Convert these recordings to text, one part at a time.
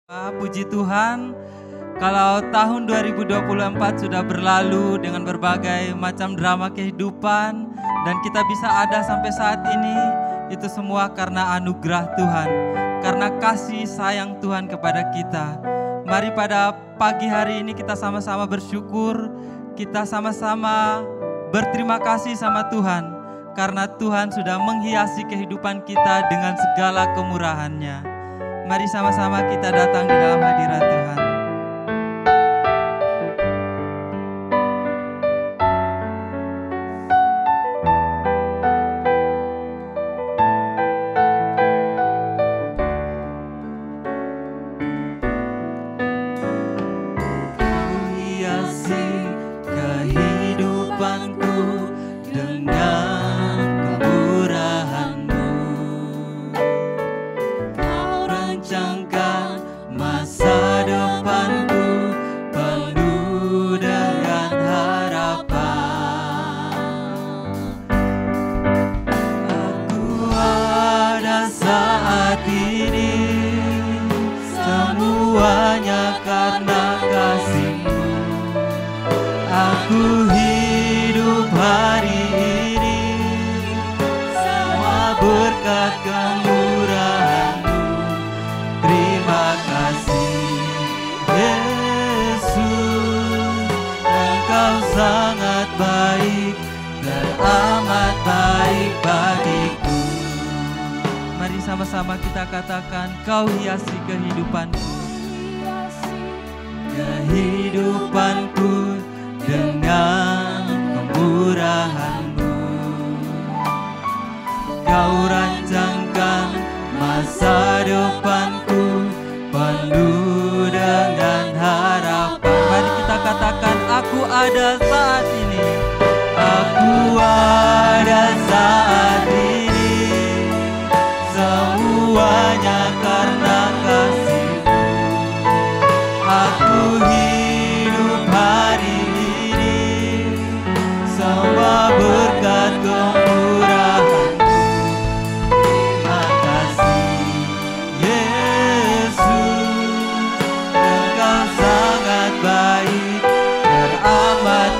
Puji Tuhan, kalau tahun 2024 sudah berlalu dengan berbagai macam drama kehidupan dan kita bisa ada sampai saat ini, itu semua karena anugerah Tuhan, karena kasih sayang Tuhan kepada kita. Mari pada pagi hari ini kita sama-sama bersyukur, kita sama-sama berterima kasih sama Tuhan, karena Tuhan sudah menghiasi kehidupan kita dengan segala kemurahan-Nya. Mari sama-sama kita datang di dalam hadirat Tuhan. Kau hiasi kehidupanku dengan kemurahan-Mu. Kau rancangkan masa depanku penuh dengan harapan. Aku ada saat ini, semuanya karena kasih-Mu. Aku hidup hari ini, semua berkat kemurahan-Mu. Terima kasih Yesus, Engkau sangat baik dan amat baik bagiku. Mari sama-sama kita katakan, Kau hiasi kehidupanku. Kehidupanku dengan kemurahan-Mu. Kau rancangkan masa depanku penuh dengan harapan. Mari kita katakan, aku ada saat ini. Aku ada saat ini, semuanya karena kasih-Mu. Aku hidup hari ini, semua berkat kemurahan-Mu. Terima kasih Yesus, Engkau sangat baik dan amat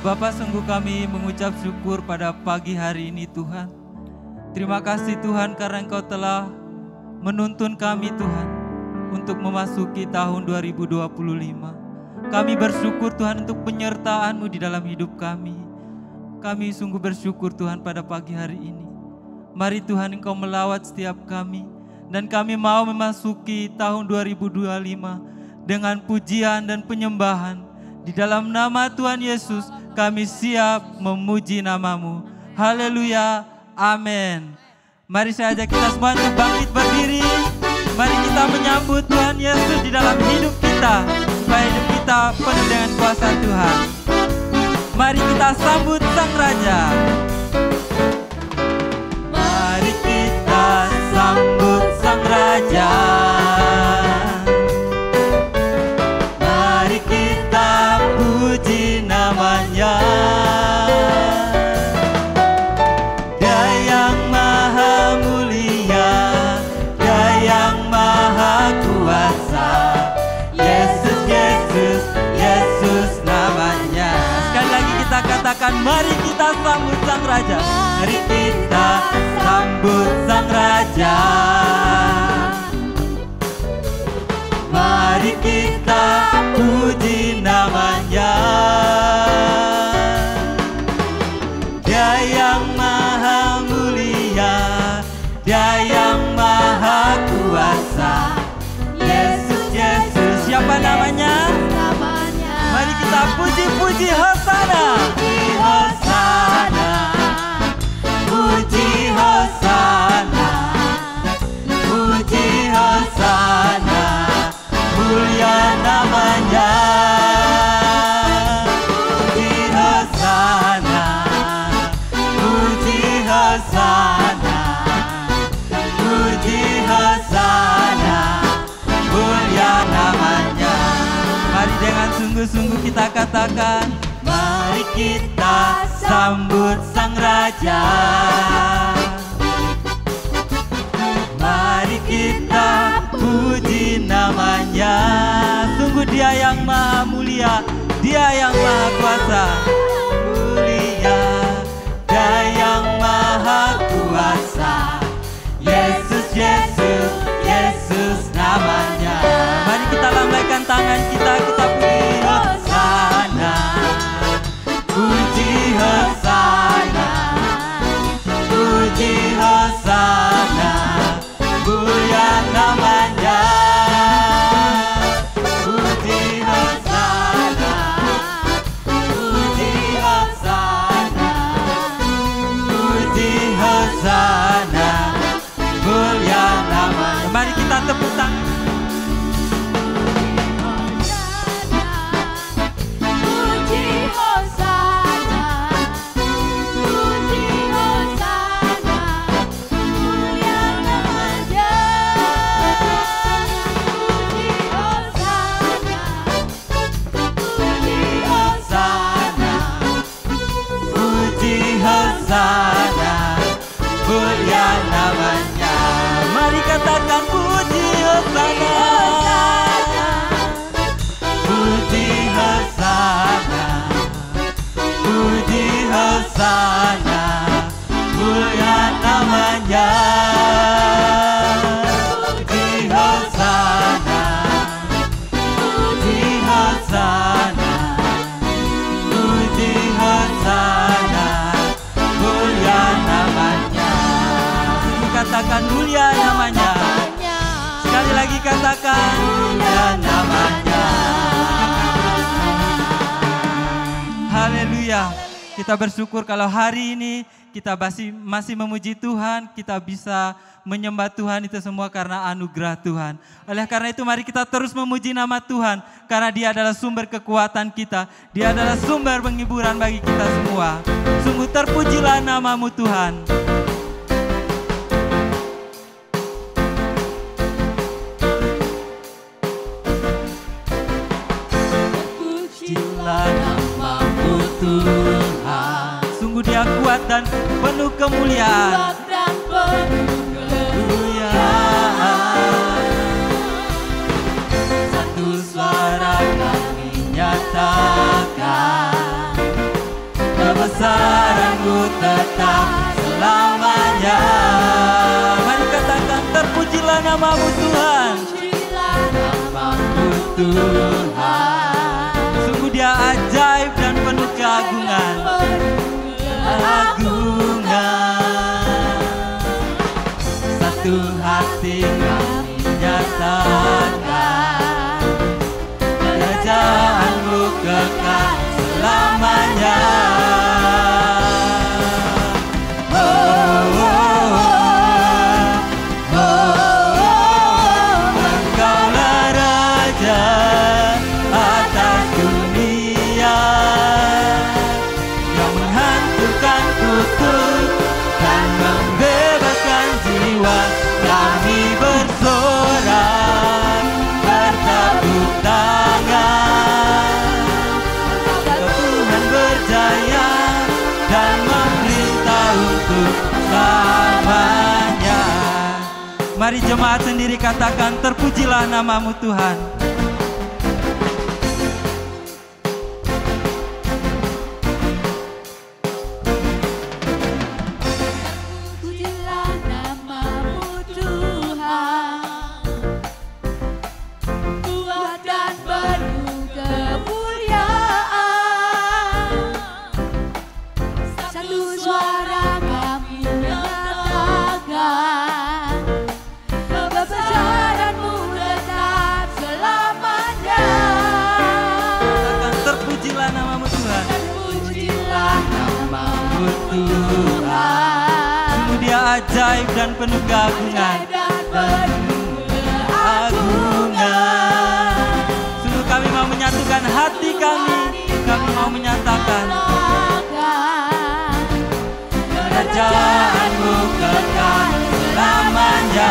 Bapa, sungguh kami mengucap syukur pada pagi hari ini Tuhan. Terima kasih Tuhan karena Engkau telah menuntun kami Tuhan untuk memasuki tahun 2025. Kami bersyukur Tuhan untuk penyertaan-Mu di dalam hidup kami. Kami sungguh bersyukur Tuhan pada pagi hari ini. Mari Tuhan Engkau melawat setiap kami. Dan kami mau memasuki tahun 2025 dengan pujian dan penyembahan. Di dalam nama Tuhan Yesus kami siap memuji nama-Mu. Haleluya, amin. Mari saya ajak kita semua untuk bangkit berdiri. Mari kita menyambut Tuhan Yesus di dalam hidup kita, supaya hidup kita penuh dengan kuasa Tuhan. Mari kita sambut Sang Raja. Mari kita sambut Sang Raja. Mari kita puji nama-Nya. Dia yang maha mulia, Dia yang maha kuasa. Yesus, Yesus, Yesus namanya. Sekali lagi kita katakan, mari kita sambut Sang Raja. Mari kita sambut Sang Raja. Mari kita puji nama-Nya. Dia yang maha mulia, Dia yang maha kuasa. Yesus, Yesus, siapa namanya? Mari kita puji-puji Hosana. Puji Hosana, puji Hosana, puji Hosana, mulia namanya. Puji Hosana, puji Hosana, puji Hosana, mulia namanya. Mari dengan sungguh-sungguh kita katakan, mari kita sambut Sang Raja. Mari kita puji nama-Nya. Sungguh Dia yang maha mulia, Dia yang maha kuasa. Mulia, Dia yang maha kuasa. Yesus, Yesus, Yesus namanya. Mari kita lambaikan tangan kita puji Hosana. Puji Hosana, puji Hosana, mulia namanya. Puji Hosana, puji Hosana, puji Hosana, mulia namanya. Mari kita tepuk tangan. Hosana, mulia namanya. Mari katakan puji Hosana. Puji Hosana, puji Hosana, mulia namanya. Puji Hosana, puji Hosana, puji Hosana, mulia namanya. Katakan mulia namanya. Sekali lagi katakan mulia namanya. Haleluya. Kita bersyukur kalau hari ini kita masih memuji Tuhan, kita bisa menyembah Tuhan, itu semua karena anugerah Tuhan. Oleh karena itu mari kita terus memuji nama Tuhan, karena Dia adalah sumber kekuatan kita, Dia adalah sumber penghiburan bagi kita semua. Sungguh terpujilah nama-Mu Tuhan. Terpujilah nama-Mu Tuhan. Sungguh Dia kuat dan penuh kemuliaan. Satu suara kami nyatakan, Terpujilah namamu Tuhan. Tuhan, Sungguh dia ajaib dan penuh keagungan. Satu hati kami nyatakan, kerajaan-Mu kekal selamanya. Engkaulah Raja atas dunia, yang menghancurkan kutuk dan membebaskan jiwa. Kami bersorak, bertepuk tangan. Tuhan berjaya dan memerintah untuk selamanya. Mari jemaat sendiri katakan, terpujilah namamu Tuhan. Sungguh dia ajaib dan penuh keagungan. Sungguh kami mau menyatukan hati kami mau menyatakan, kerajaan-Mu kekal selamanya.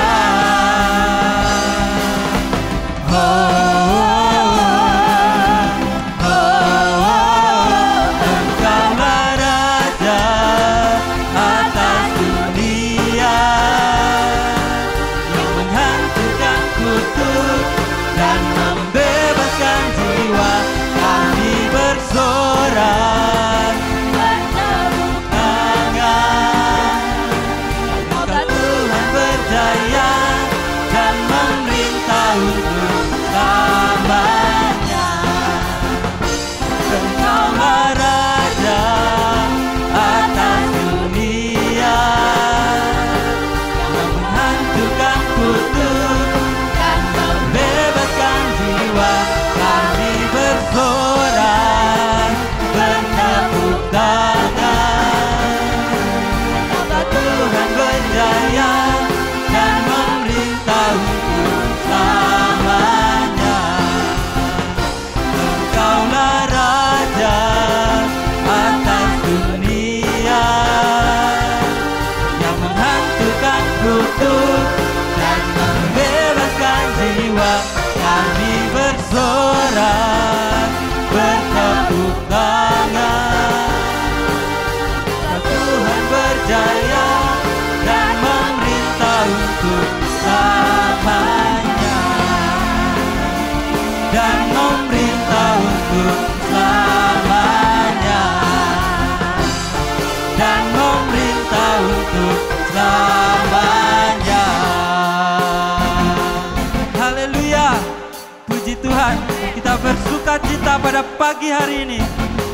Kita bersuka cita pada pagi hari ini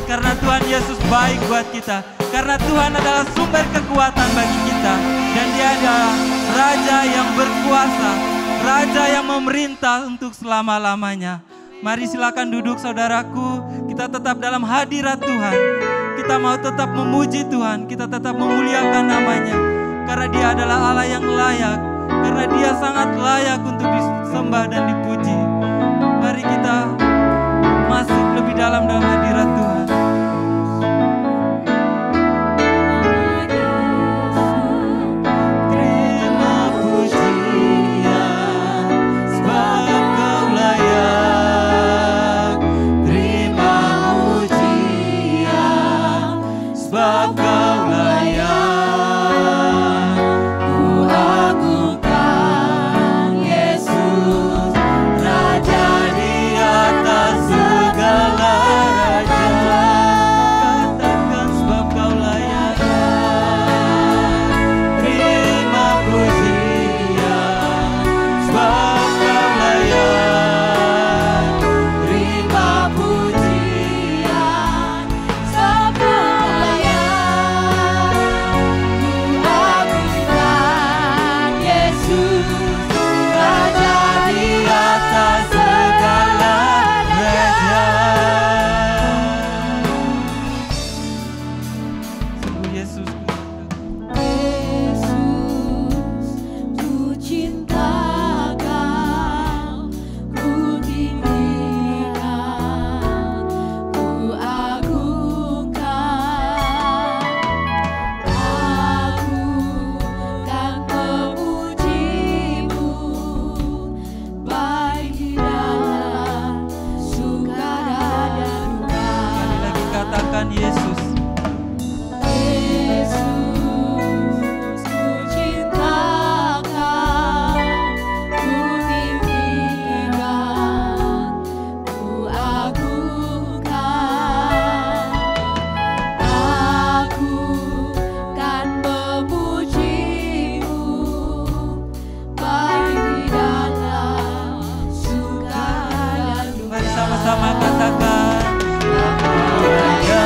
karena Tuhan Yesus baik buat kita, karena Tuhan adalah sumber kekuatan bagi kita, dan Dia adalah Raja yang berkuasa, Raja yang memerintah untuk selama-lamanya. Mari silakan duduk saudaraku, kita tetap dalam hadirat Tuhan. Kita mau tetap memuji Tuhan, kita tetap memuliakan namanya, karena Dia adalah Allah yang layak, karena Dia sangat layak untuk disembah dan dipuji. Mari kita masuk lebih dalam hadirat Tuhan. Terima pujian sebab Kau layak. Terima pujian sebab Kau layak. Ku agungkan Yesus, Raja di atas katakan Yesus. Yesus, ku cinta Kau, ku tinggikan, ku agungkan. Aku kan memuji-Mu, baik di dalam suka dan duka. Mari sama-sama katakan. Hanya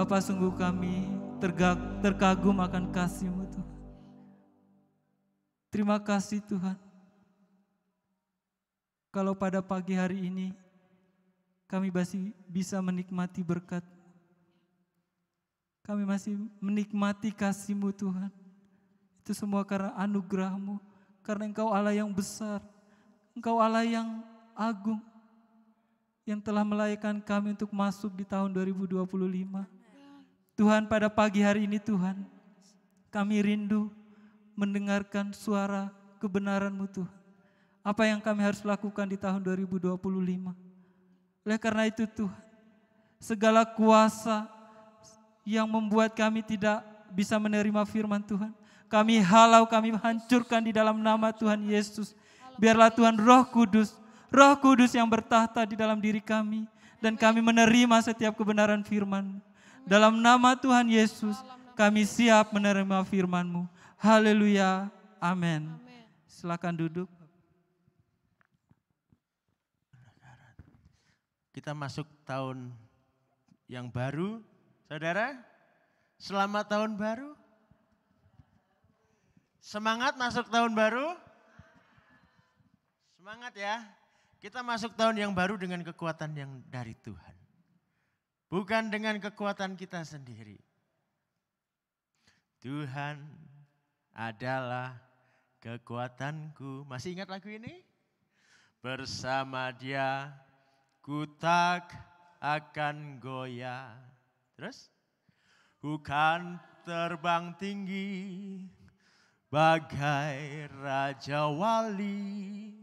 Bapa, sungguh kami terkagum akan kasih-Mu Tuhan. Terima kasih Tuhan. Kalau pada pagi hari ini kami masih bisa menikmati berkat, kami masih menikmati kasih-Mu Tuhan. Itu semua karena anugerah-Mu, karena Engkau Allah yang besar, Engkau Allah yang agung, yang telah melayakkan kami untuk masuk di tahun 2025. Tuhan, pada pagi hari ini Tuhan, kami rindu mendengarkan suara kebenaran-Mu Tuhan. Apa yang kami harus lakukan di tahun 2025. Oleh karena itu Tuhan, segala kuasa yang membuat kami tidak bisa menerima firman Tuhan, kami halau, kami hancurkan di dalam nama Tuhan Yesus. Biarlah Tuhan Roh Kudus yang bertahta di dalam diri kami, dan kami menerima setiap kebenaran firman-Mu. Dalam nama Tuhan Yesus, kami siap menerima firman-Mu. Haleluya, amin. Silakan duduk. Kita masuk tahun yang baru, saudara. Selamat tahun baru. Semangat masuk tahun baru. Semangat ya. Kita masuk tahun yang baru dengan kekuatan yang dari Tuhan. Bukan dengan kekuatan kita sendiri. Tuhan adalah kekuatanku. Masih ingat lagu ini? Bersama Dia ku tak akan goyah. Terus? Ku kan terbang tinggi bagai Raja Wali,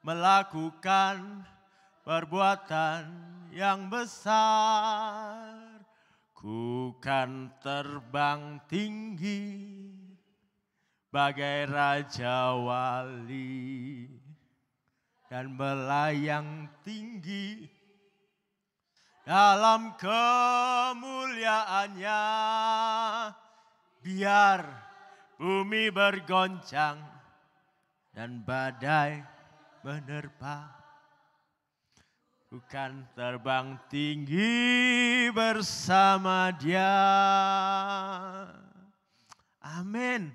melakukan perbuatan yang besar. Ku kan terbang tinggi bagai Raja Wali dan melayang tinggi dalam kemuliaannya. Biar bumi bergoncang dan badai menerpa, bukan terbang tinggi bersama Dia. Amin.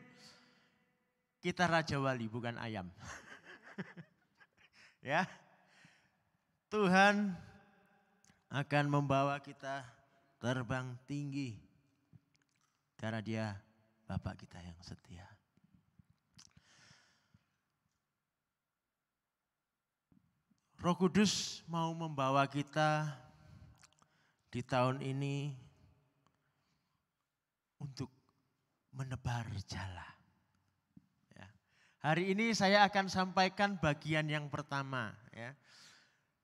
Kita Raja Wali, bukan ayam. Ya, Tuhan akan membawa kita terbang tinggi karena Dia Bapa kita yang setia. Roh Kudus mau membawa kita di tahun ini untuk menebar jala. Ya. Hari ini saya akan sampaikan bagian yang pertama. Ya.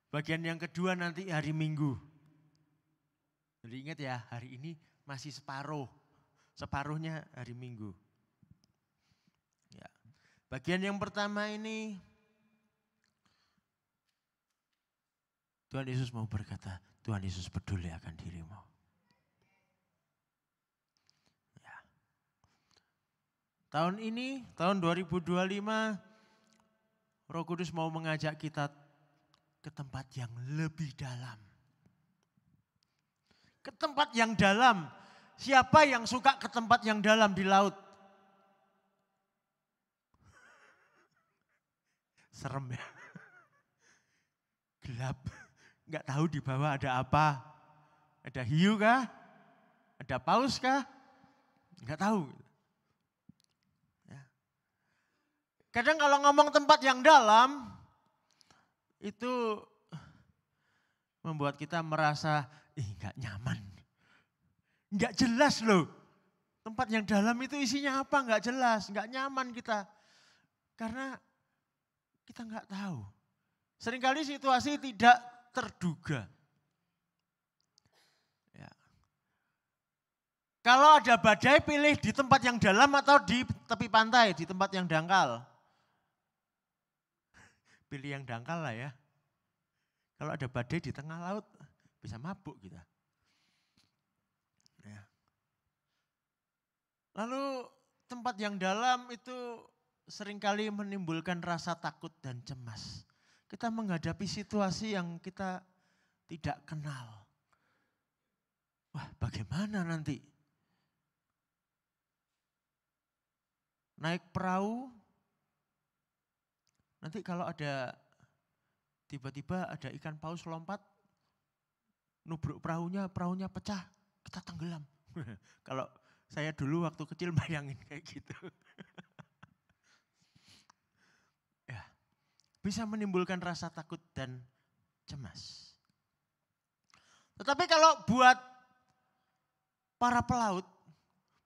Bagian yang kedua nanti hari Minggu. Jadi ingat ya, hari ini masih separuh. Separuhnya hari Minggu. Ya. Bagian yang pertama ini, Tuhan Yesus mau berkata, Tuhan Yesus peduli akan dirimu. Ya. Tahun ini, tahun 2025, Roh Kudus mau mengajak kita ke tempat yang lebih dalam. Ke tempat yang dalam. Siapa yang suka ke tempat yang dalam di laut? Serem ya. Gelap. Enggak tahu di bawah ada apa. Ada hiu kah? Ada paus kah? Enggak tahu. Ya. Kadang kalau ngomong tempat yang dalam, itu membuat kita merasa, enggak nyaman. Enggak jelas loh. Tempat yang dalam itu isinya apa? Enggak jelas, enggak nyaman kita. Karena kita enggak tahu. Seringkali situasi tidak terduga. Ya. Kalau ada badai, pilih di tempat yang dalam atau di tepi pantai, di tempat yang dangkal. Pilih yang dangkal lah ya. Kalau ada badai di tengah laut, bisa mabuk kita. Ya. Lalu tempat yang dalam itu seringkali menimbulkan rasa takut dan cemas. Kita menghadapi situasi yang kita tidak kenal. Wah, bagaimana nanti? Naik perahu, nanti kalau ada tiba-tiba ada ikan paus lompat, nubruk perahunya pecah, kita tenggelam. Kalau saya dulu waktu kecil bayangin kayak gitu. Ya, bisa menimbulkan rasa takut dan cemas. Tetapi kalau buat para pelaut,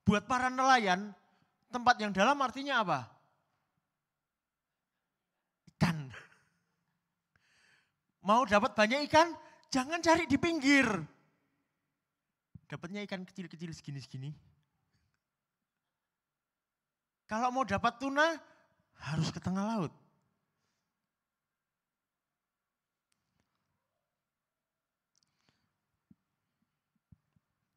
buat para nelayan, tempat yang dalam artinya apa? Ikan. Mau dapat banyak ikan, jangan cari di pinggir. Dapatnya ikan kecil-kecil segini-segini. Kalau mau dapat tuna, harus ke tengah laut.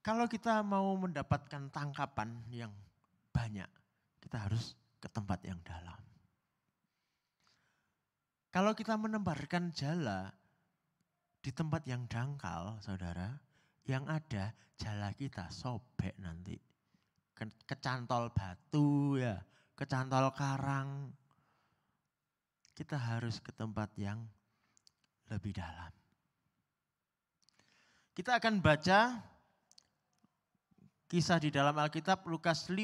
Kalau kita mau mendapatkan tangkapan yang banyak, kita harus ke tempat yang dalam. Kalau kita menebarkan jala di tempat yang dangkal, saudara, yang ada jala kita sobek nanti. Kecantol batu ya, kecantol karang. Kita harus ke tempat yang lebih dalam. Kita akan baca kisah di dalam Alkitab Lukas 5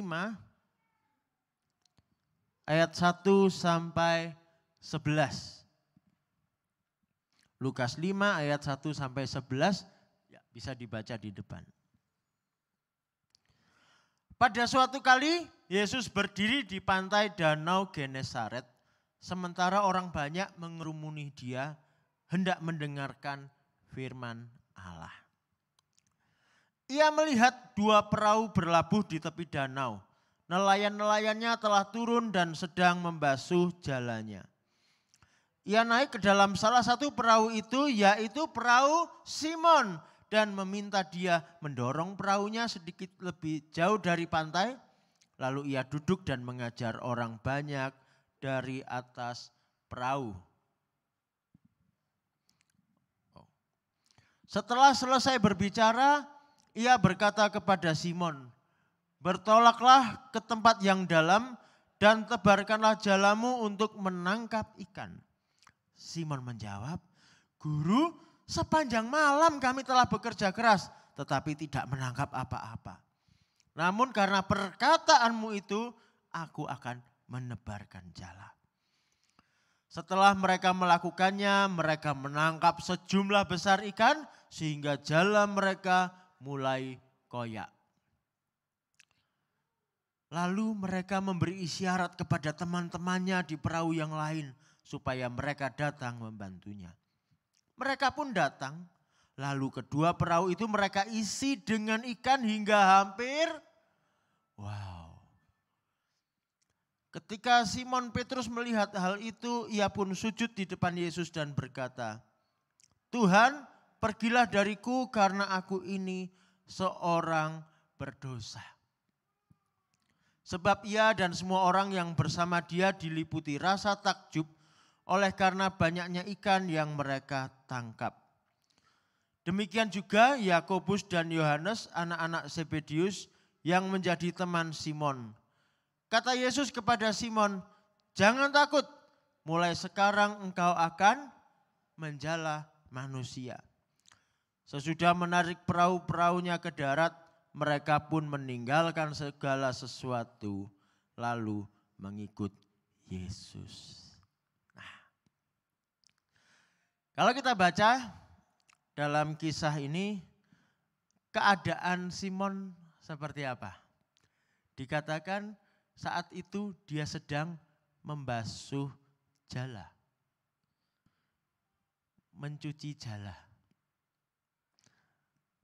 ayat 1 sampai 11. Lukas 5 ayat 1 sampai 11 ya, bisa dibaca di depan. Pada suatu kali Yesus berdiri di pantai Danau Genesaret sementara orang banyak mengerumuni dia hendak mendengarkan firman Allah. Ia melihat dua perahu berlabuh di tepi danau. Nelayan-nelayannya telah turun dan sedang membasuh jalannya. Ia naik ke dalam salah satu perahu itu, yaitu perahu Simon, dan meminta dia mendorong perahunya sedikit lebih jauh dari pantai. Lalu ia duduk dan mengajar orang banyak dari atas perahu. Setelah selesai berbicara, ia berkata kepada Simon, "Bertolaklah ke tempat yang dalam dan tebarkanlah jalamu untuk menangkap ikan." Simon menjawab, "Guru, sepanjang malam kami telah bekerja keras tetapi tidak menangkap apa-apa. Namun karena perkataanmu itu aku akan menebarkan jala." Setelah mereka melakukannya, mereka menangkap sejumlah besar ikan sehingga jala mereka mulai koyak. Lalu mereka memberi isyarat kepada teman-temannya di perahu yang lain supaya mereka datang membantunya. Mereka pun datang, lalu kedua perahu itu mereka isi dengan ikan hingga hampir, wow. Ketika Simon Petrus melihat hal itu, ia pun sujud di depan Yesus dan berkata, "Tuhan, pergilah dariku karena aku ini seorang berdosa." Sebab ia dan semua orang yang bersama dia diliputi rasa takjub oleh karena banyaknya ikan yang mereka tangkap. Demikian juga Yakobus dan Yohanes, anak-anak Zebedius yang menjadi teman Simon. Kata Yesus kepada Simon, "Jangan takut, mulai sekarang engkau akan menjala manusia." Sesudah menarik perahu-perahunya ke darat, mereka pun meninggalkan segala sesuatu lalu mengikut Yesus. Nah, kalau kita baca dalam kisah ini, keadaan Simon seperti apa? Dikatakan saat itu dia sedang membasuh jala, mencuci jala.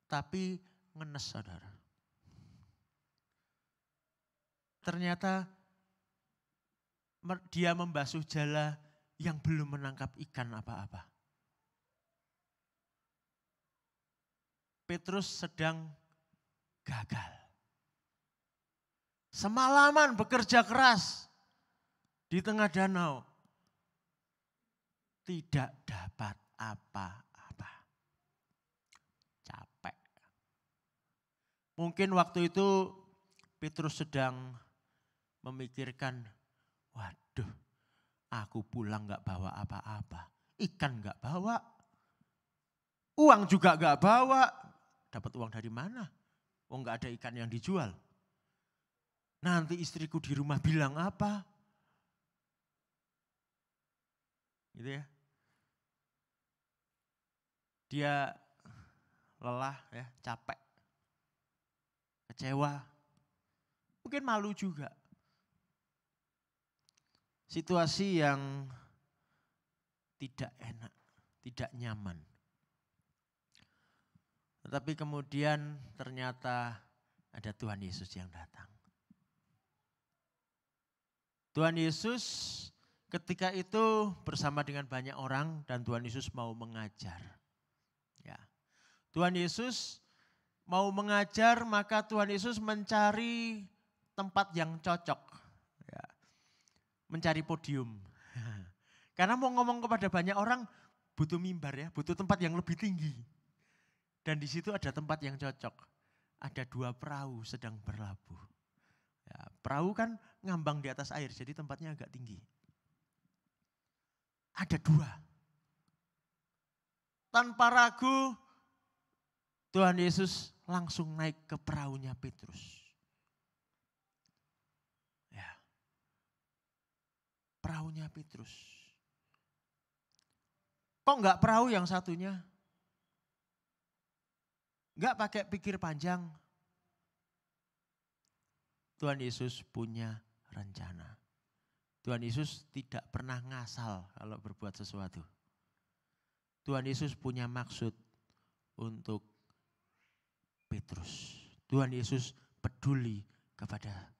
Tapi ngenes, saudara. Ternyata dia membasuh jala yang belum menangkap ikan apa-apa. Petrus sedang gagal. Semalaman bekerja keras di tengah danau. Tidak dapat apa-apa. Capek. Mungkin waktu itu Petrus sedang memikirkan, waduh aku pulang gak bawa apa-apa. Ikan gak bawa, uang juga gak bawa. Dapat uang dari mana? Oh gak ada ikan yang dijual. Nanti istriku di rumah bilang apa? Gitu ya. Dia lelah ya, capek, kecewa, mungkin malu juga. Situasi yang tidak enak, tidak nyaman. Tetapi kemudian ternyata ada Tuhan Yesus yang datang. Tuhan Yesus ketika itu bersama dengan banyak orang dan Tuhan Yesus mau mengajar. Ya. Tuhan Yesus mau mengajar, maka Tuhan Yesus mencari tempat yang cocok. Ya. Mencari podium. Karena mau ngomong kepada banyak orang butuh mimbar ya, butuh tempat yang lebih tinggi. Dan di situ ada tempat yang cocok. Ada 2 perahu sedang berlabuh. Ya, perahu kan ngambang di atas air, jadi tempatnya agak tinggi. Ada 2. Tanpa ragu Tuhan Yesus langsung naik ke perahunya Petrus. Ya. Perahunya Petrus. Kok enggak perahu yang satunya? Enggak pakai pikir panjang. Tuhan Yesus punya rencana. Tuhan Yesus tidak pernah ngasal kalau berbuat sesuatu. Tuhan Yesus punya maksud untuk Petrus. Tuhan Yesus peduli kepada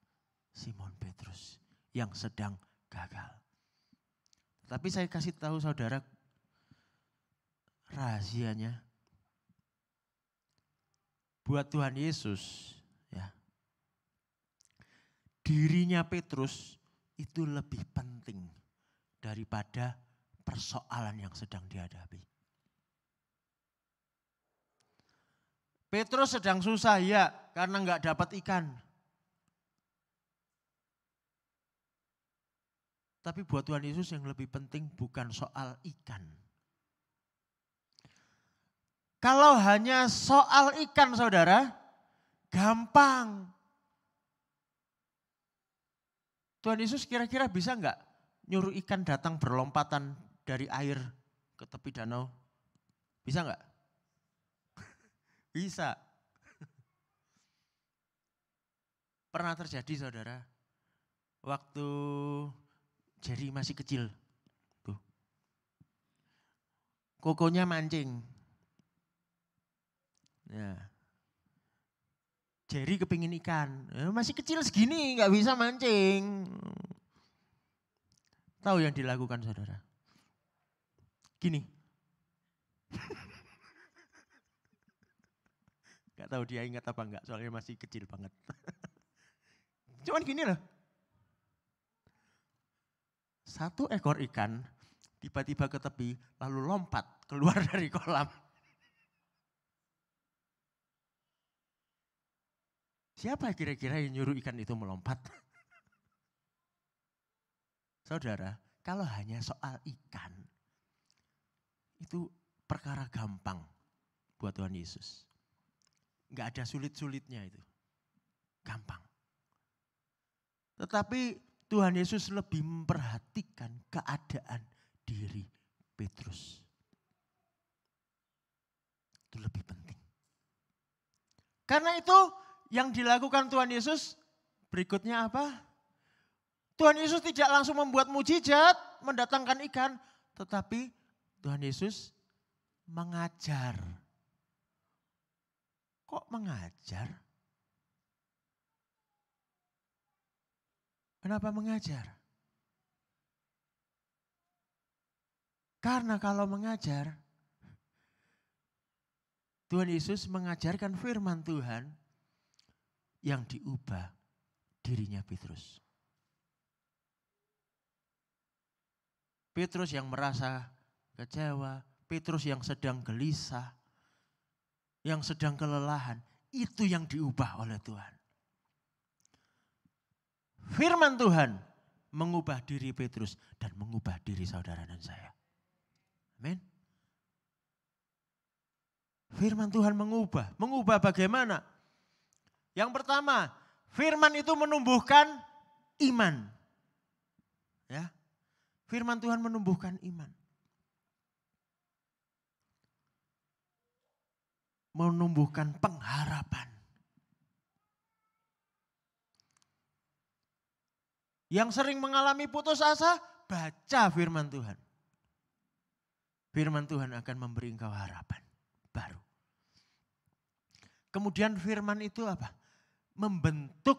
Simon Petrus yang sedang gagal. Tapi saya kasih tahu saudara rahasianya. Buat Tuhan Yesus ya, dirinya Petrus itu lebih penting daripada persoalan yang sedang dihadapi. Petrus sedang susah ya karena enggak dapat ikan. Tapi buat Tuhan Yesus yang lebih penting bukan soal ikan. Kalau hanya soal ikan saudara, gampang. Tuhan Yesus kira-kira bisa enggak nyuruh ikan datang berlompatan dari air ke tepi danau? Bisa enggak? Bisa. Pernah terjadi saudara, waktu Jerry masih kecil. Tuh. Kokonya mancing. Ya. Jerry kepingin ikan, masih kecil segini nggak bisa mancing. Tahu yang dilakukan saudara? Gini. Gak tahu dia ingat apa enggak, soalnya masih kecil banget. Cuman gini loh. 1 ekor ikan tiba-tiba ke tepi lalu lompat keluar dari kolam. Siapa kira-kira yang nyuruh ikan itu melompat? Saudara, kalau hanya soal ikan, itu perkara gampang buat Tuhan Yesus. Enggak ada sulit-sulitnya itu. Gampang. Tetapi Tuhan Yesus lebih memperhatikan keadaan diri Petrus. Itu lebih penting. Karena itu yang dilakukan Tuhan Yesus berikutnya apa? Tuhan Yesus tidak langsung membuat mujizat, mendatangkan ikan. Tetapi Tuhan Yesus mengajar. Kok mengajar? Kenapa mengajar? Karena kalau mengajar, Tuhan Yesus mengajarkan firman Tuhan yang diubah dirinya Petrus. Petrus yang merasa kecewa, Petrus yang sedang gelisah, yang sedang kelelahan, Itu yang diubah oleh Tuhan. Firman Tuhan mengubah diri Petrus dan mengubah diri saudara dan saya. Amin. Firman Tuhan mengubah. Mengubah bagaimana? Yang pertama, firman itu menumbuhkan iman. Ya. Firman Tuhan menumbuhkan iman. Menumbuhkan pengharapan. Yang sering mengalami putus asa, baca firman Tuhan. Firman Tuhan akan memberi engkau harapan baru. Kemudian firman itu apa? Membentuk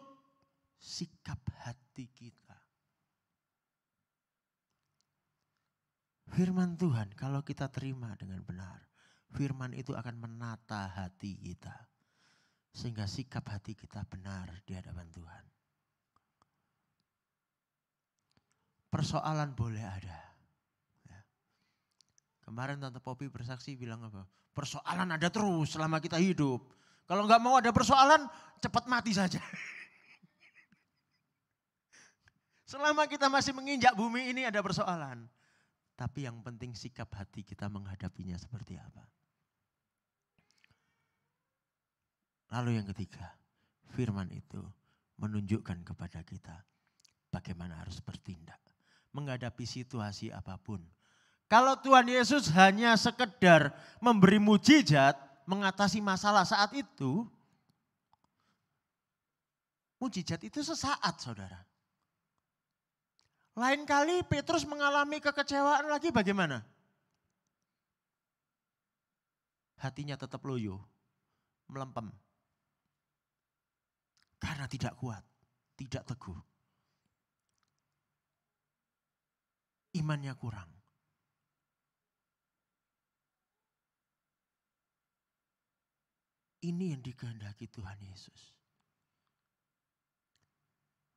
sikap hati kita. Firman Tuhan kalau kita terima dengan benar, firman itu akan menata hati kita. Sehingga sikap hati kita benar di hadapan Tuhan. Persoalan boleh ada. Ya. Kemarin Tante Poppy bersaksi bilang apa? Persoalan ada terus selama kita hidup. Kalau nggak mau ada persoalan, cepat mati saja. Selama kita masih menginjak bumi ini ada persoalan. Tapi yang penting sikap hati kita menghadapinya seperti apa. Lalu yang ketiga, firman itu menunjukkan kepada kita bagaimana harus bertindak. Menghadapi situasi apapun. Kalau Tuhan Yesus hanya sekedar memberi mujizat, mengatasi masalah saat itu, mujizat itu sesaat saudara. Lain kali Petrus mengalami kekecewaan lagi bagaimana? Hatinya tetap loyo, melempem. Karena tidak kuat, tidak teguh. Imannya kurang. Ini yang dikehendaki Tuhan Yesus.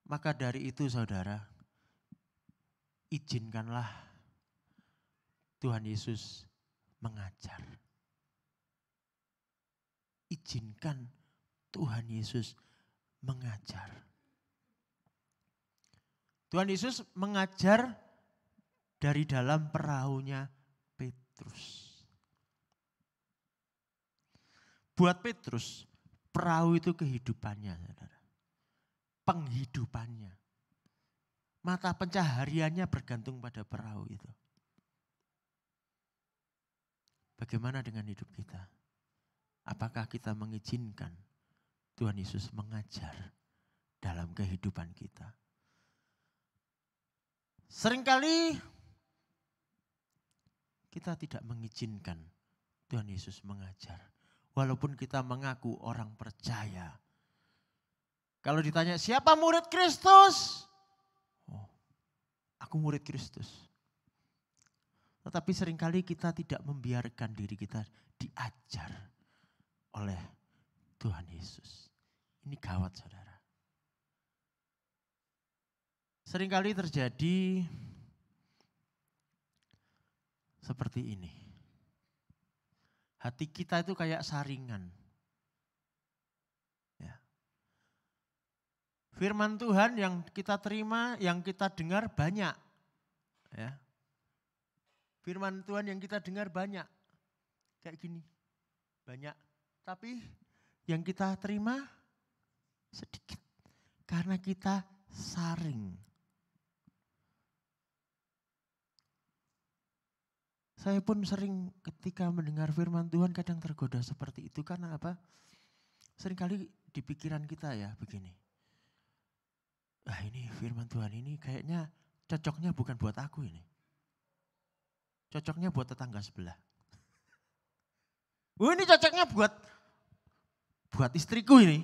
Maka dari itu saudara, izinkanlah Tuhan Yesus mengajar. Izinkan Tuhan Yesus mengajar. Tuhan Yesus mengajar dari dalam perahunya Petrus. Buat Petrus, perahu itu kehidupannya, saudara. Penghidupannya. Mata pencahariannya bergantung pada perahu itu. Bagaimana dengan hidup kita? Apakah kita mengizinkan Tuhan Yesus mengajar dalam kehidupan kita? Seringkali kita tidak mengizinkan Tuhan Yesus mengajar. Walaupun kita mengaku orang percaya. Kalau ditanya siapa murid Kristus? Oh, aku murid Kristus. Tetapi seringkali kita tidak membiarkan diri kita diajar oleh Tuhan Yesus. Ini gawat saudara. Seringkali terjadi seperti ini. Hati kita itu kayak saringan. Ya. Firman Tuhan yang kita terima, yang kita dengar banyak. Ya. Firman Tuhan yang kita dengar banyak. Kayak gini. Banyak. Tapi yang kita terima sedikit. Karena kita saring. Saya pun sering ketika mendengar firman Tuhan kadang tergoda seperti itu. Karena apa? Seringkali di pikiran kita ya begini. Ah ini firman Tuhan ini kayaknya cocoknya bukan buat aku ini. Cocoknya buat tetangga sebelah. Oh ini cocoknya buat istriku ini.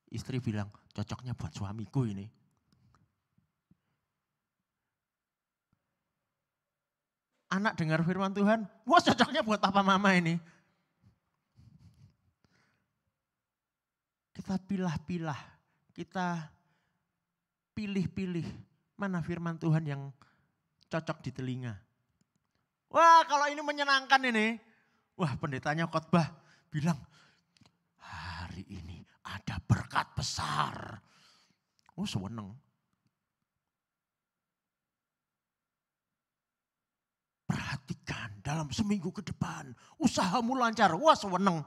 Istri bilang cocoknya buat suamiku ini. Anak dengar firman Tuhan, wah cocoknya buat papa mama ini. Kita pilah-pilah, kita pilih-pilih mana firman Tuhan yang cocok di telinga. Wah kalau ini menyenangkan ini, wah pendetanya khotbah bilang ada berkat besar. Oh, seneng. Perhatikan dalam seminggu ke depan, usahamu lancar, wah seneng.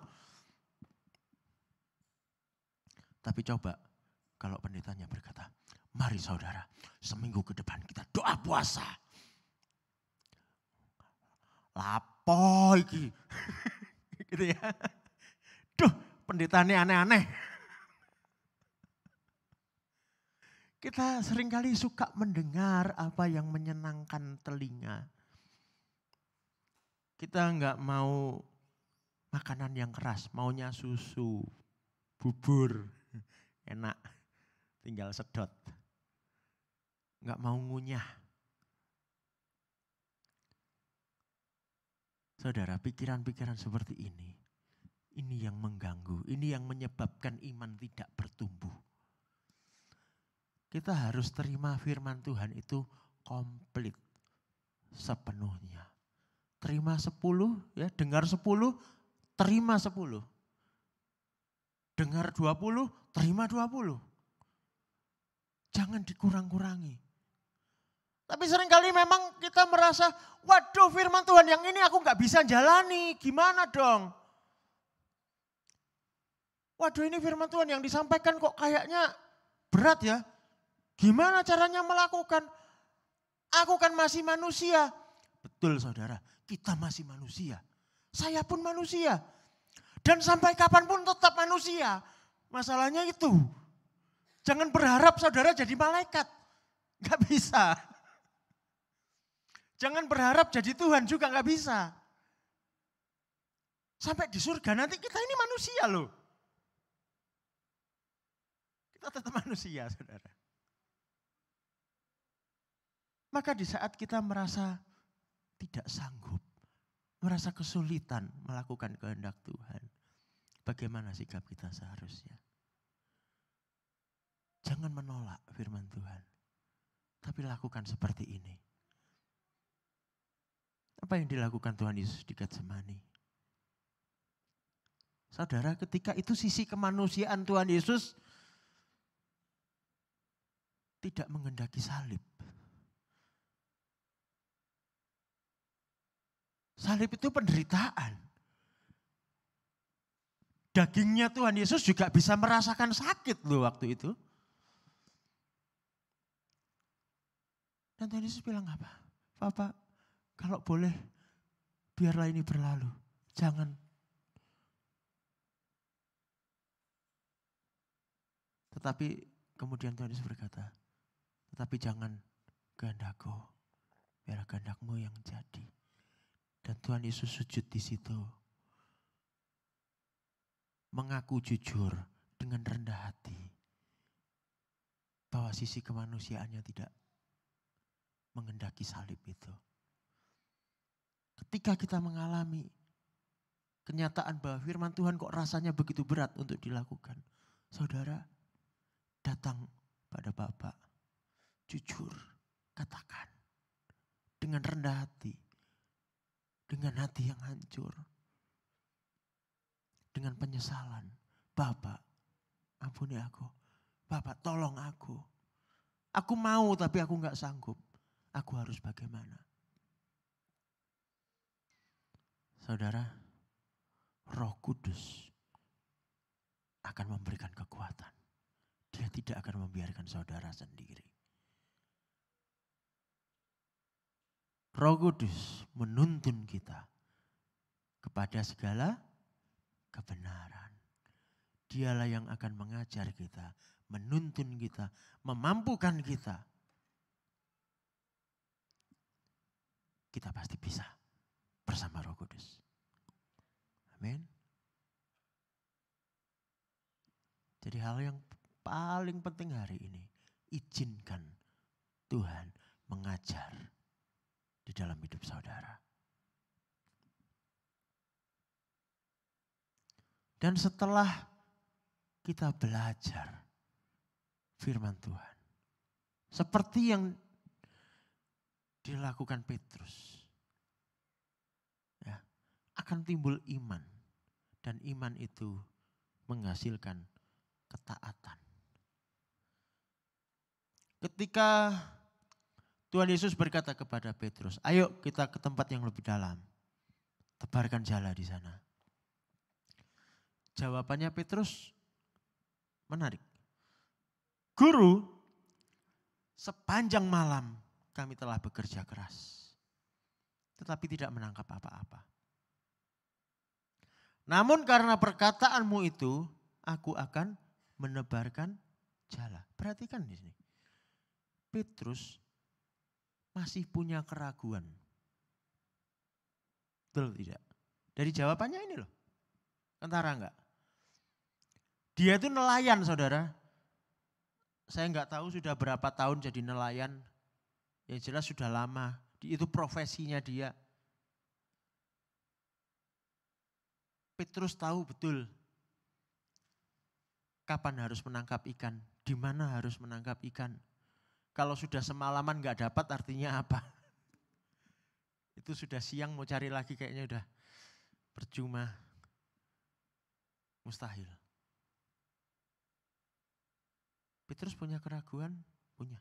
Tapi coba kalau pendetanya berkata, mari saudara, seminggu ke depan kita doa puasa. Lapo iki. Gitu ya. Duh, pendetanya aneh-aneh. Kita seringkali suka mendengar apa yang menyenangkan telinga. Kita enggak mau makanan yang keras, maunya susu, bubur, enak, tinggal sedot. Enggak mau ngunyah. Saudara, pikiran-pikiran seperti ini yang mengganggu, ini yang menyebabkan iman tidak bertumbuh. Kita harus terima firman Tuhan itu komplit, sepenuhnya. Terima 10, ya, dengar 10, terima 10. Dengar 20, terima 20. Jangan dikurang-kurangi. Tapi seringkali memang kita merasa, waduh firman Tuhan yang ini aku gak bisa jalani, gimana dong? Waduh ini firman Tuhan yang disampaikan kok kayaknya berat ya. Gimana caranya melakukan? Aku kan masih manusia. Betul saudara, kita masih manusia. Saya pun manusia. Dan sampai kapanpun tetap manusia. Masalahnya itu. Jangan berharap saudara jadi malaikat. Gak bisa. Jangan berharap jadi Tuhan juga gak bisa. Sampai di surga nanti kita ini manusia loh. Kita tetap manusia saudara. Maka di saat kita merasa tidak sanggup, merasa kesulitan melakukan kehendak Tuhan, bagaimana sikap kita seharusnya? Jangan menolak firman Tuhan, tapi lakukan seperti ini. Apa yang dilakukan Tuhan Yesus di Getsemani? Saudara, ketika itu sisi kemanusiaan Tuhan Yesus tidak menghendaki salib. Salib itu penderitaan. Dagingnya Tuhan Yesus juga bisa merasakan sakit loh waktu itu. Dan Tuhan Yesus bilang apa? Bapak, kalau boleh biarlah ini berlalu. Jangan. Tetapi kemudian Tuhan Yesus berkata, tetapi jangan kehendakku, biar kehendakmu yang jadi. Dan Tuhan Yesus sujud di situ. Mengaku jujur dengan rendah hati. Bahwa sisi kemanusiaannya tidak menghendaki salib itu. Ketika kita mengalami kenyataan bahwa firman Tuhan kok rasanya begitu berat untuk dilakukan. Saudara, datang pada Bapa. Jujur, katakan. Dengan rendah hati. Dengan hati yang hancur. Dengan penyesalan. Bapak, ampuni aku. Bapak, tolong aku. Aku mau tapi aku gak sanggup. Aku harus bagaimana? Saudara, Roh Kudus akan memberikan kekuatan. Dia tidak akan membiarkan saudara sendiri. Roh Kudus menuntun kita kepada segala kebenaran. Dialah yang akan mengajar kita, menuntun kita, memampukan kita. Kita pasti bisa bersama Roh Kudus. Amin. Jadi hal yang paling penting hari ini, izinkan Tuhan mengajar di dalam hidup saudara. Dan setelah kita belajar firman Tuhan, seperti yang dilakukan Petrus, ya, akan timbul iman. Dan iman itu menghasilkan ketaatan. Ketika Tuhan Yesus berkata kepada Petrus, ayo kita ke tempat yang lebih dalam. Tebarkan jala di sana. Jawabannya Petrus menarik. Guru, sepanjang malam kami telah bekerja keras. Tetapi tidak menangkap apa-apa. Namun karena perkataanmu itu, aku akan menebarkan jala. Perhatikan di sini. Petrus masih punya keraguan. Betul tidak? Dari jawabannya ini loh. Kentara enggak? Dia itu nelayan saudara. Saya enggak tahu sudah berapa tahun jadi nelayan. Yang jelas sudah lama. Itu profesinya dia. Petrus tahu betul kapan harus menangkap ikan. Di mana harus menangkap ikan. Kalau sudah semalaman enggak dapat artinya apa? Itu sudah siang mau cari lagi kayaknya udah percuma. Mustahil. Petrus punya keraguan? Punya.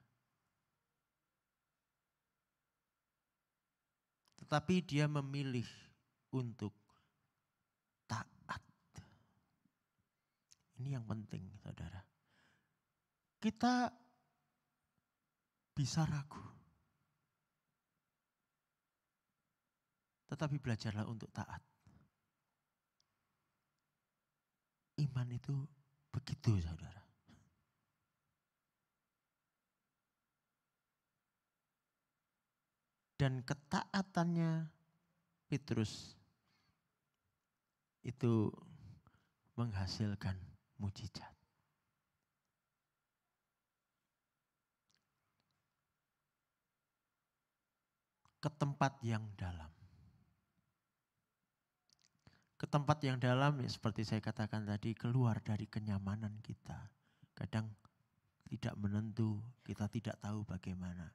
Tetapi dia memilih untuk taat. Ini yang penting saudara. Kita bisa ragu. Tetapi belajarlah untuk taat. Iman itu begitu saudara. Dan ketaatannya Petrus itu menghasilkan mujizat. Ke tempat yang dalam. Ke tempat yang dalam ya seperti saya katakan tadi keluar dari kenyamanan kita. Kadang tidak menentu, kita tidak tahu bagaimana.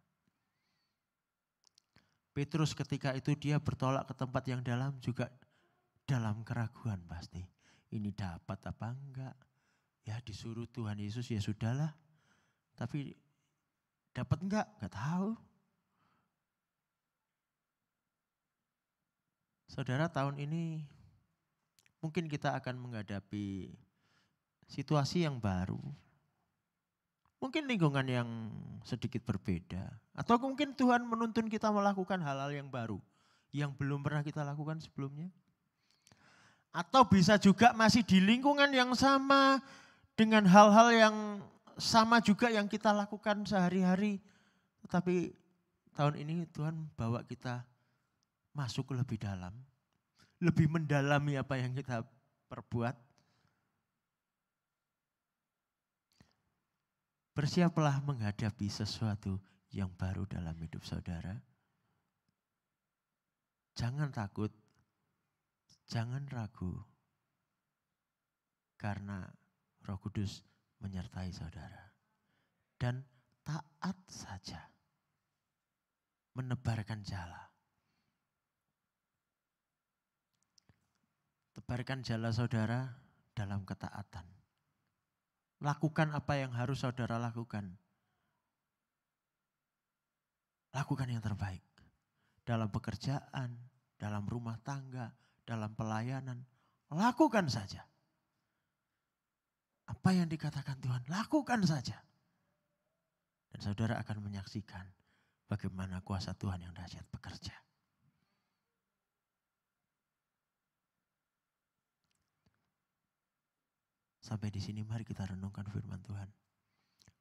Petrus ketika itu dia bertolak ke tempat yang dalam juga dalam keraguan pasti. Ini dapat apa enggak? Ya disuruh Tuhan Yesus ya sudahlah. Tapi dapat enggak? Enggak tahu. Saudara, tahun ini mungkin kita akan menghadapi situasi yang baru. Mungkin lingkungan yang sedikit berbeda. Atau mungkin Tuhan menuntun kita melakukan hal-hal yang baru. Yang belum pernah kita lakukan sebelumnya. Atau bisa juga masih di lingkungan yang sama. Dengan hal-hal yang sama juga yang kita lakukan sehari-hari. Tetapi tahun ini Tuhan bawa kita masuk lebih dalam. Lebih mendalami apa yang kita perbuat. Bersiaplah menghadapi sesuatu yang baru dalam hidup saudara. Jangan takut, jangan ragu. Karena Roh Kudus menyertai saudara. Dan taat saja. Menebarkan jala. Tebarkan jala saudara dalam ketaatan. Lakukan apa yang harus saudara lakukan. Lakukan yang terbaik. Dalam pekerjaan, dalam rumah tangga, dalam pelayanan. Lakukan saja. Apa yang dikatakan Tuhan, lakukan saja. Dan saudara akan menyaksikan bagaimana kuasa Tuhan yang dahsyat bekerja. Sampai di sini mari kita renungkan firman Tuhan.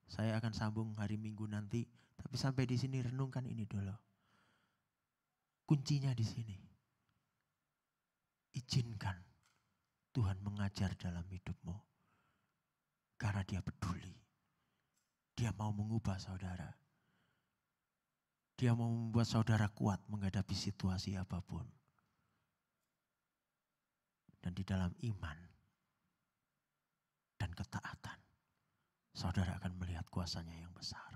Saya akan sambung hari Minggu nanti, tapi sampai di sini renungkan ini dulu. Kuncinya di sini. Izinkan Tuhan mengajar dalam hidupmu. Karena dia peduli. Dia mau mengubah saudara. Dia mau membuat saudara kuat menghadapi situasi apapun. Dan di dalam iman dan ketaatan, saudara akan melihat kuasanya yang besar.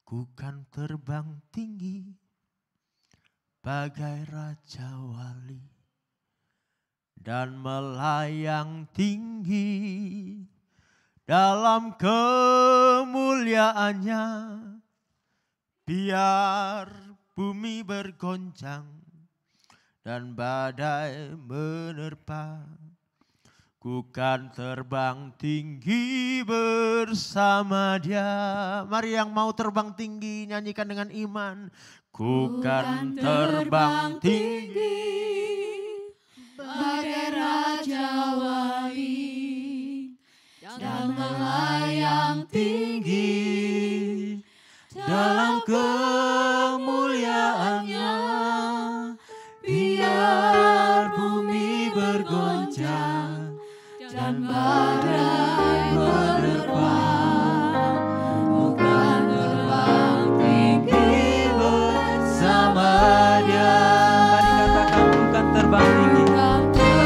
Ku kan terbang tinggi bagai raja wali, dan melayang tinggi dalam kemuliaannya. Biar bumi bergoncang dan badai menerpa, ku kan terbang tinggi bersama Dia. Mari yang mau terbang tinggi nyanyikan dengan iman. Ku kan terbang tinggi bagai Raja Wali dan melayang tinggi dalam kemuliaannya. Biar bumi bergoncang dan badai menerpa, ku kan terbang tinggi bersama Dia. Mari katakan, ku kan terbang tinggi.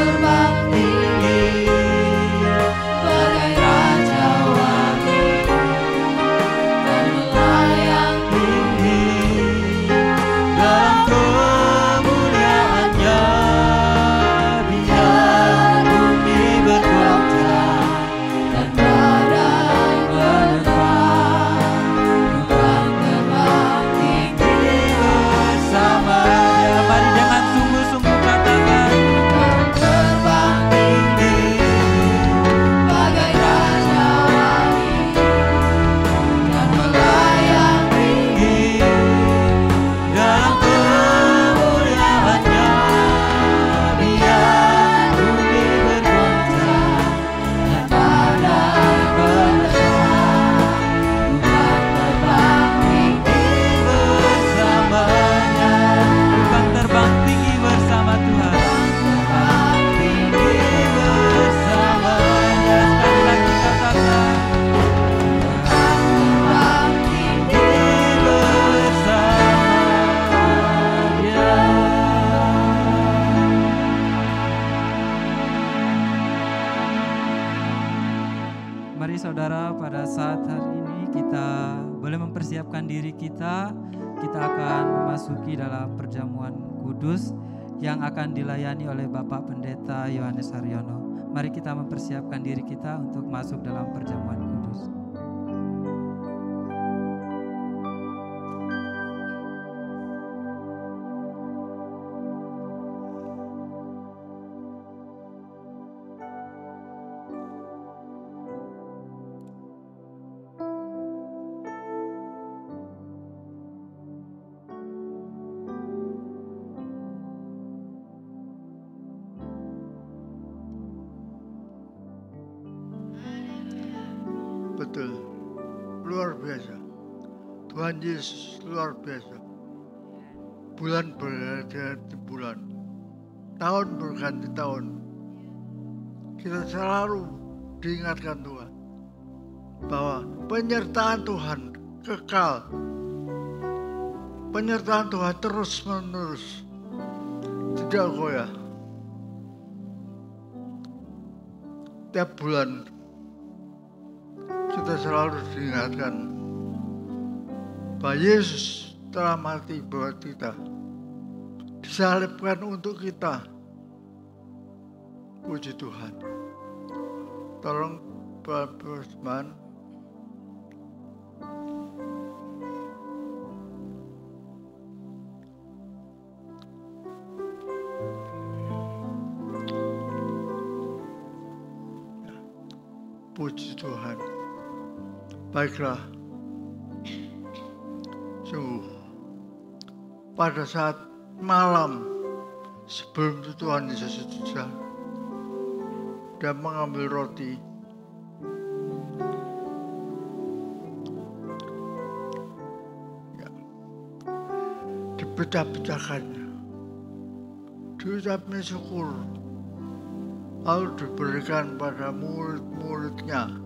Saudara, pada saat hari ini kita boleh mempersiapkan diri kita akan memasuki dalam perjamuan kudus yang akan dilayani oleh Bapak Pendeta Yohanes Haryono. Mari kita mempersiapkan diri kita untuk masuk dalam perjamuan kudus. Betul, luar biasa. Tuhan Yesus luar biasa. Bulan berganti bulan, tahun berganti tahun. Kita selalu diingatkan Tuhan bahwa penyertaan Tuhan kekal. Penyertaan Tuhan terus menerus, tidak goyah. Tiap bulan kita selalu diingatkan bahwa Yesus telah mati buat kita, disalibkan untuk kita. Puji Tuhan. Tolong Pak Bosman. Puji Tuhan. Baiklah, sungguh pada saat malam sebelum Tuhan Yesus sudah dan mengambil roti, ya, dipecah-pecahkannya, diucapnya syukur, lalu diberikan pada murid-muridnya.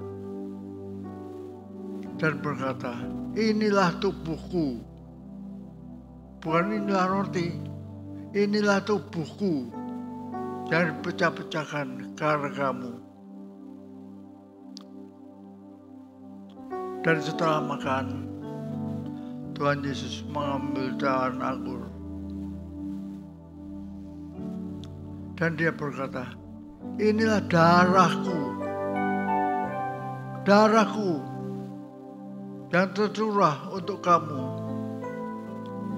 Dan berkata, inilah tubuhku, bukan inilah roti, inilah tubuhku, jangan pecah-pecahkan karena kamu. Dan setelah makan, Tuhan Yesus mengambil daun anggur. Dan dia berkata, inilah darahku, darahku yang tercurah untuk kamu,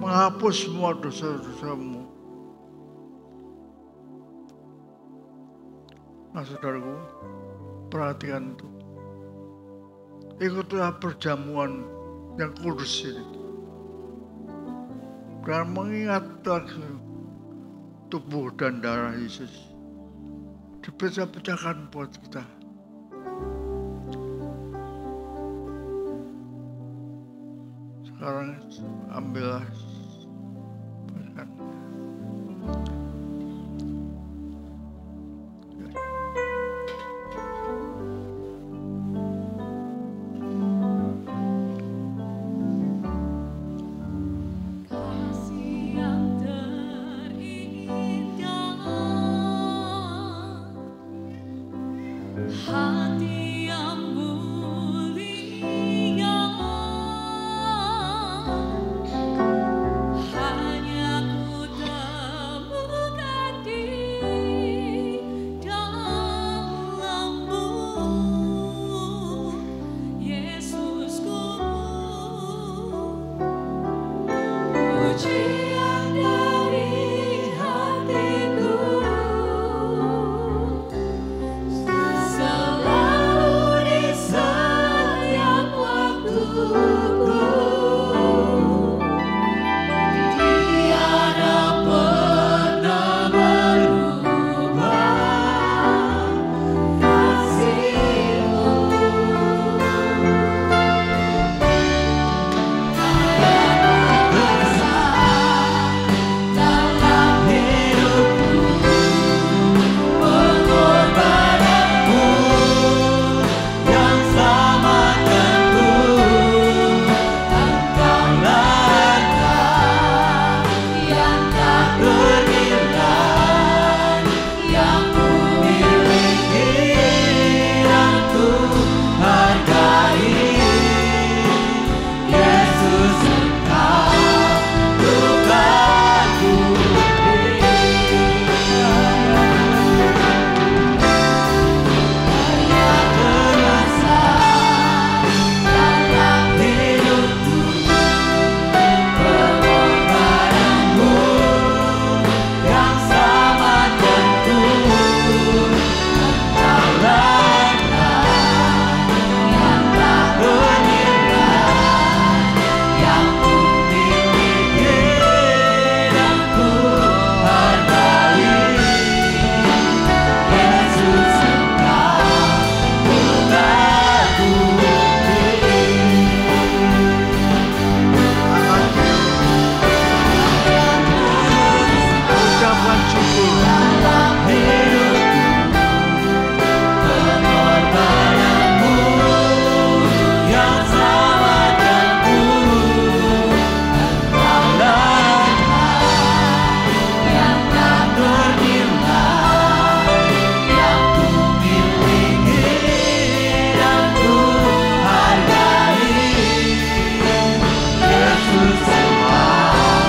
menghapus semua dosa-dosamu. Nah saudaraku, perhatikan itu. Ikutlah perjamuan yang kudus ini. Dan mengingat lagi tubuh dan darah Yesus dipecah-pecahkan buat kita. Sekarang ambillah. Hati yang mulia, hanya ku temukan di dalammu, Yesusku. Pujian dari hatiku selalu di setiap waktuku, tiada pernah berubah kasih-Mu. Dalam hidupku, pengorbananmu yang selamatkanku, Engkaulah yang tak ternilai, yang ku miliki dan ku hargai. Yesus, Engkau Tuhanku. Hanya terasa dalam hidupku, pengorbananmu yang selamatkanku, Engkaulah yang tak ternilai, yang ku miliki dan ku hargai. Yesus, Engkau Tuhanku. Ucapan syukur. Dalam hidupku, pengorbananmu yang selamatkanku, Engkaulah yang tak ternilai, yang ku miliki dan ku hargai. Yesus, Engkau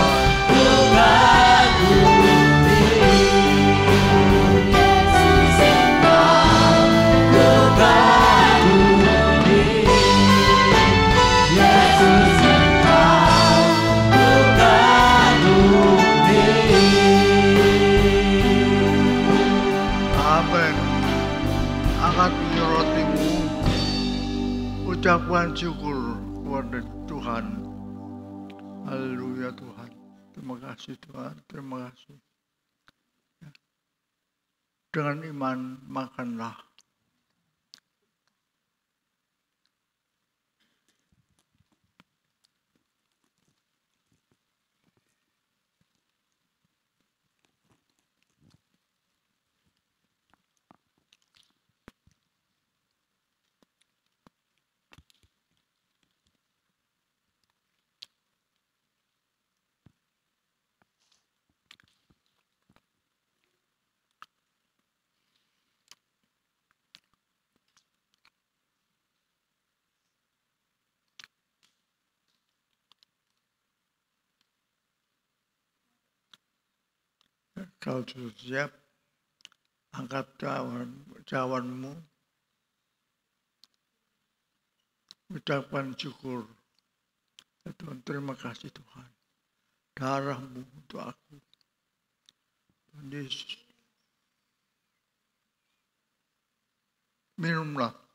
Tuhanku. Yesus, Engkau Tuhanku. Yesus, Engkau Tuhanku. Amin. Angkat rotimu. Ucapan syukur kepada Tuhan. Haleluya Tuhan. Terima kasih Tuhan. Terima kasih. Dengan iman makanlah. Kalau sudah siap, Angkat cawanmu. Ucapkan syukur. Ya Tuhan, terima kasih Tuhan. Darahmu untuk aku. Tuhan Yesus. Minumlah.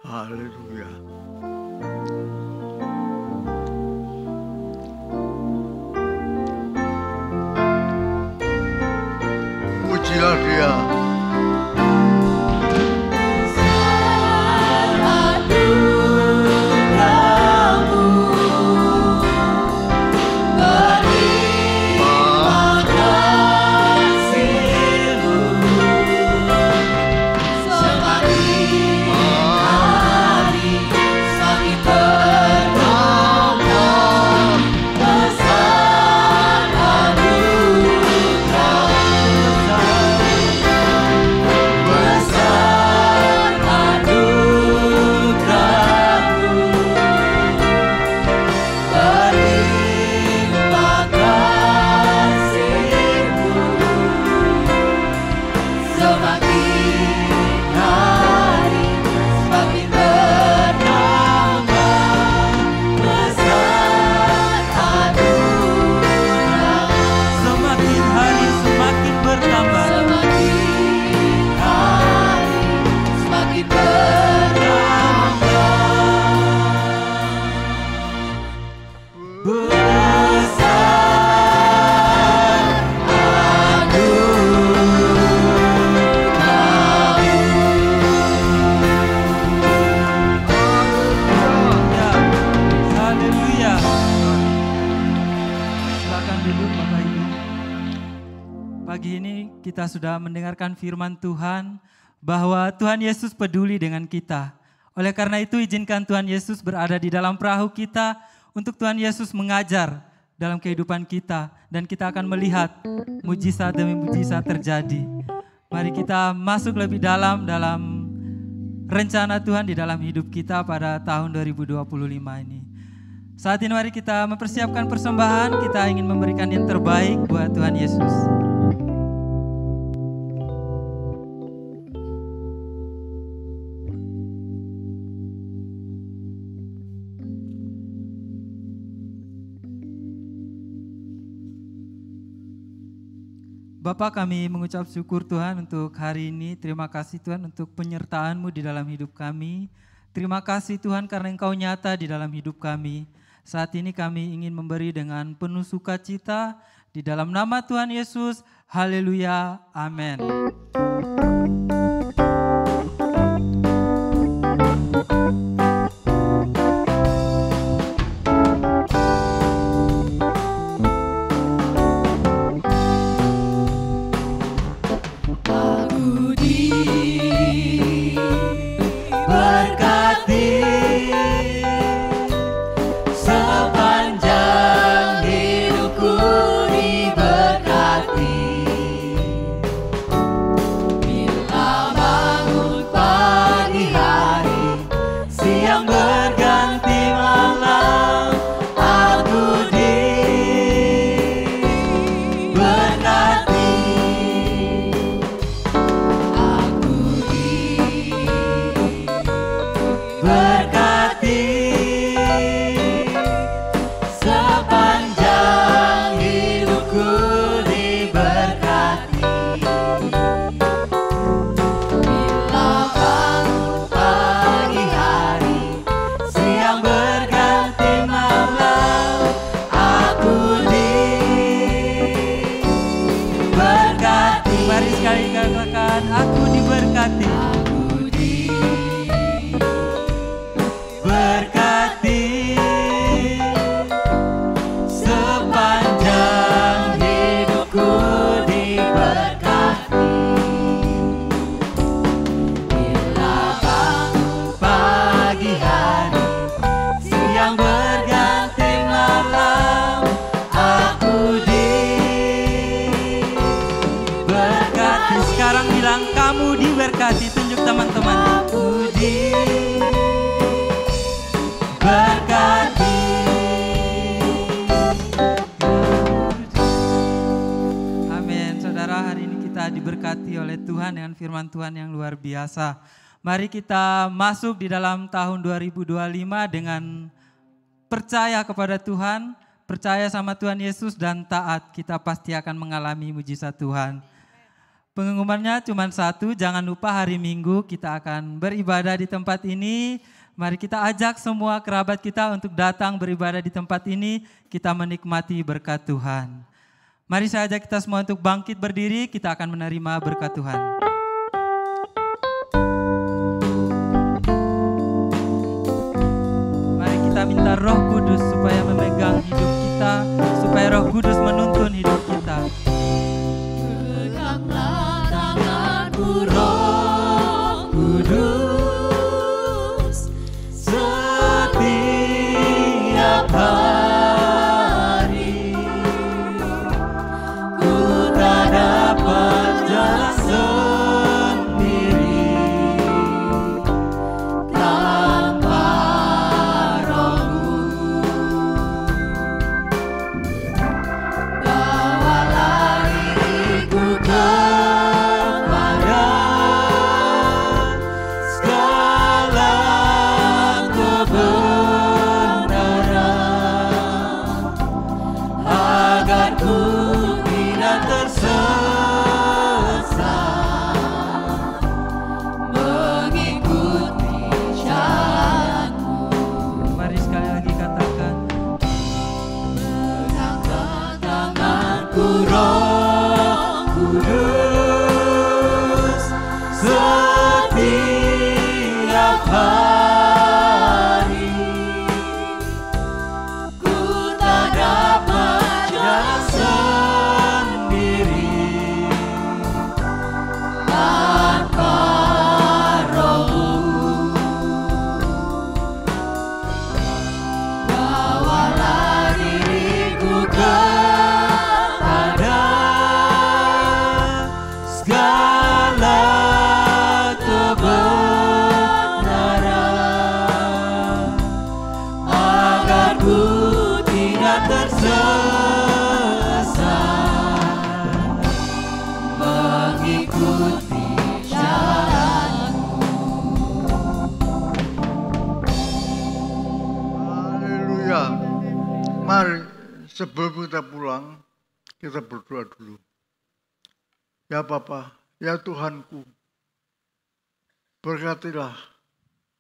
Haleluya. Pujilah Dia. Kita sudah mendengarkan firman Tuhan bahwa Tuhan Yesus peduli dengan kita. Oleh karena itu izinkan Tuhan Yesus berada di dalam perahu kita untuk Tuhan Yesus mengajar dalam kehidupan kita. Dan kita akan melihat mujizat demi mujizat terjadi. Mari kita masuk lebih dalam rencana Tuhan di dalam hidup kita pada tahun 2025 ini. Saat ini mari kita mempersiapkan persembahan, kita ingin memberikan yang terbaik buat Tuhan Yesus. Bapak, kami mengucap syukur Tuhan untuk hari ini. Terima kasih Tuhan untuk penyertaan-Mu di dalam hidup kami. Terima kasih Tuhan karena Engkau nyata di dalam hidup kami. Saat ini kami ingin memberi dengan penuh sukacita di dalam nama Tuhan Yesus. Haleluya. Amin. sekarang bilang kamu diberkati. Tunjuk teman-teman. Aku diberkati. Amin. Saudara, hari ini kita diberkati oleh Tuhan dengan firman Tuhan yang luar biasa. Mari kita masuk di dalam tahun 2025 dengan percaya kepada Tuhan, percaya sama Tuhan Yesus dan taat. Kita pasti akan mengalami mujizat Tuhan. Pengumumannya cuma satu, jangan lupa hari Minggu kita akan beribadah di tempat ini. Mari kita ajak semua kerabat kita untuk datang beribadah di tempat ini. Kita menikmati berkat Tuhan. Mari saya ajak kita semua untuk bangkit berdiri, kita akan menerima berkat Tuhan. Kita minta Roh Kudus supaya memegang hidup kita, supaya Roh Kudus menuntun hidup kita. Peganglah tanganku Roh Kudus setiap hari. Ku tak dapat jalan sendiri tanpa Sebelum kita pulang, kita berdoa dulu. Ya Bapa, ya Tuhanku, berkatilah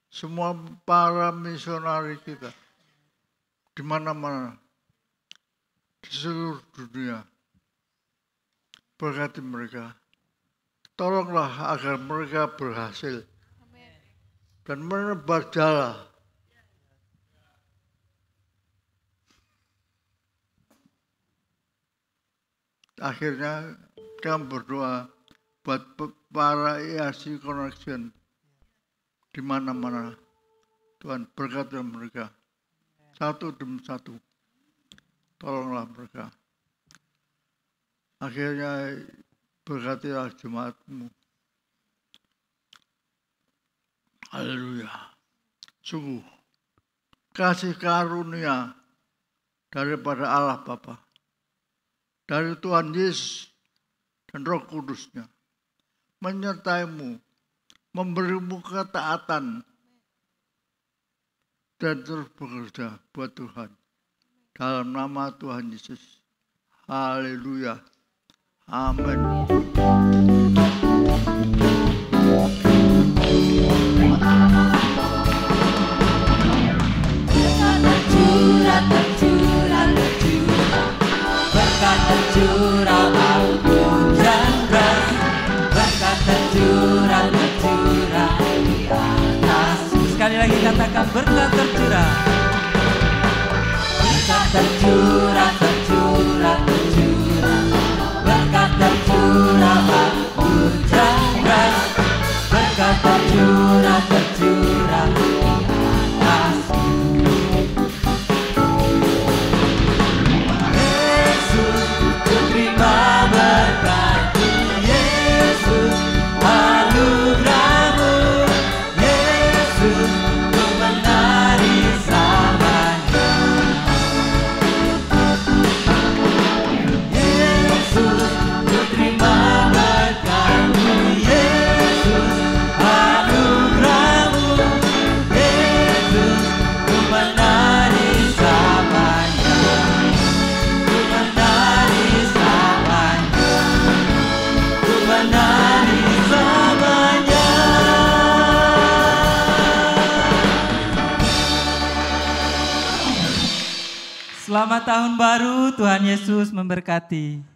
semua para misionari kita di mana-mana di seluruh dunia. Berkati mereka. Tolonglah agar mereka berhasil dan menebar jala. Akhirnya kami berdoa buat para EAC Connection di mana-mana. Tuhan berkati mereka satu demi satu. Tolonglah mereka. Akhirnya berkatilah jemaat-Mu. Haleluya. Sungguh kasih karunia daripada Allah Bapa, dari Tuhan Yesus dan Roh Kudus-Nya menyertai-Mu, memberi-Mu ketaatan dan terus bekerja buat Tuhan. Dalam nama Tuhan Yesus. Haleluya. Amin. Berkat tercurah laut hujan deras, berkat tercurah di atas. Sekali lagi katakan berkat tercurah. Berkat tercurah, berkat tercurah. Selamat tahun baru, Tuhan Yesus memberkati.